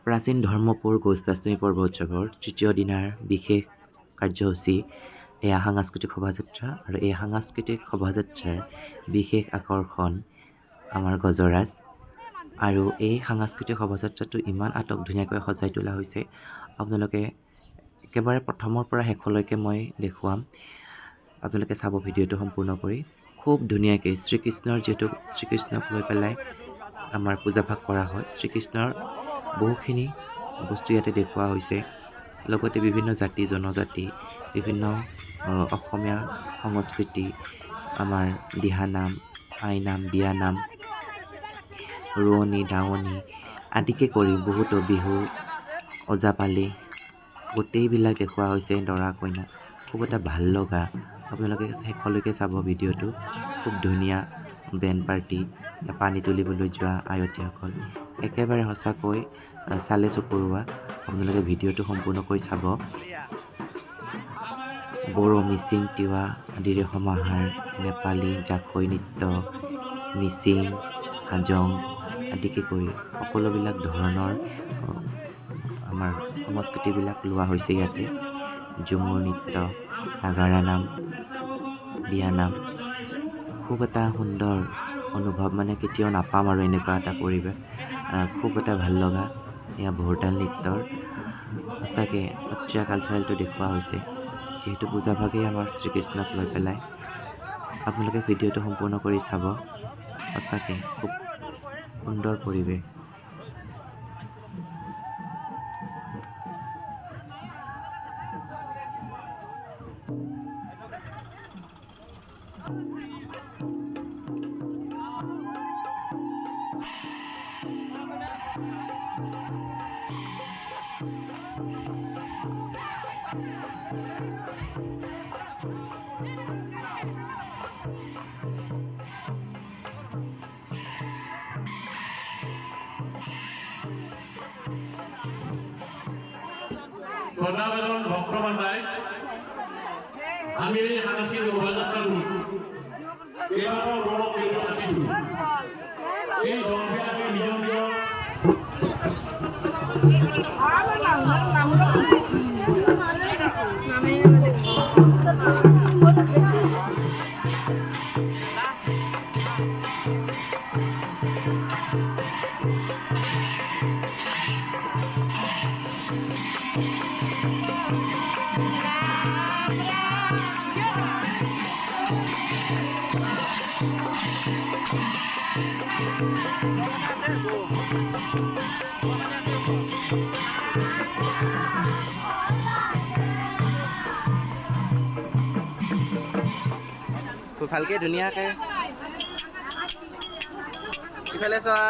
প্ৰাচীন ধৰ্মপুৰ গৌষ্ঠাষ্টমী পৰ্ব উৎসৱৰ তৃতীয় দিনাৰ বিশেষ কাৰ্যসূচী এয়া সাংস্কৃতিক শোভাযাত্ৰা আৰু এই সাংস্কৃতিক শোভাযাত্ৰাৰ বিশেষ আকৰ্ষণ আমাৰ গজৰাজ আৰু এই সাংস্কৃতিক শোভাযাত্ৰাটো ইমান ধুনীয়াকৈ সজাই তোলা হৈছে আপোনালোকে একেবাৰে প্ৰথমৰ পৰা শেষলৈকে মই দেখুৱাম আপোনালোকে চাব ভিডিঅ'টো সম্পূৰ্ণ কৰি খুব ধুনীয়াকৈ শ্ৰীকৃষ্ণক লৈ পেলাই আমাৰ পূজাভাগ কৰা হয় শ্ৰীকৃষ্ণৰ বহুখিনি বস্তু ইয়াতে দেখুওৱা হৈছে লগতে বিভিন্ন জাতি জনজাতি বিভিন্ন অসমীয়া সংস্কৃতি আমাৰ দিহানাম আইনাম বিয়ানাম ৰোৱনী দাৱনী আদিকে কৰি বহুতো বিহু ওজাপালি গোটেইবিলাক দেখুওৱা হৈছে দৰা কইনা খুব এটা ভাল লগা আপোনালোকে শেষলৈকে চাব ভিডিঅ'টো খুব ধুনীয়া বেণ্ড পাৰ্টি পানী তুলিবলৈ যোৱা আয়তীসকল একেবাৰে সঁচাকৈ চালে চকুৰোৱা আপোনালোকে ভিডিঅ'টো সম্পূৰ্ণকৈ চাব বড়ো মিচিং তিৱা আদিৰে সমাহাৰ নেপালী জাকৈ নৃত্য মিচিং হাজং আদিকে কৰি সকলোবিলাক ধৰণৰ আমাৰ সংস্কৃতিবিলাক লোৱা হৈছে ইয়াতে ঝুমুৰ নৃত্য নাগাৰা নাম বিয়ানাম খুব এটা সুন্দৰ অনুভৱ মানে কেতিয়াও নাপাম আৰু এনেকুৱা এটা পৰিৱেশ খুব এটা ভাল লগা এয়া ভোৰতাল নৃত্যৰ সঁচাকৈ সত্ৰীয়া কালচাৰেলটো দেখুওৱা হৈছে যিহেতু পূজাভাগেই আমাৰ শ্ৰীকৃষ্ণক লৈ পেলাই আপোনালোকে ভিডিঅ'টো সম্পূৰ্ণ কৰি চাব সঁচাকৈ খুব সুন্দৰ পৰিৱেশ শ্ৰদ্ধাবেদন ভক্তবান্ধাই আমি এই সাংস্কৃতিক শোভাযাত্ৰাটো কেইবাটাও দলক পাতিছোঁ এই দলবিলাকে নিজৰ নিজৰ ভালকে ধুনীয়াকৈ ইফালে চোৱা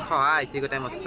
সহা আহিছে গোটেই মস্ত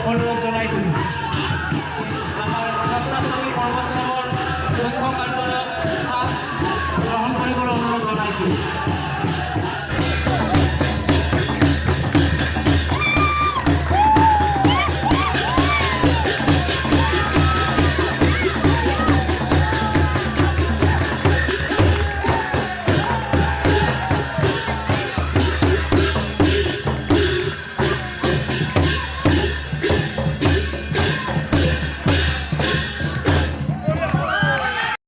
অনুৰোধ জনাইছোঁ আমাৰ সপ্তাহী পৰ্বতসৱৰ মুখ্য কাৰ্যালয়ত চাপ গ্ৰহণ কৰিবলৈ অনুৰোধ জনাইছোঁ।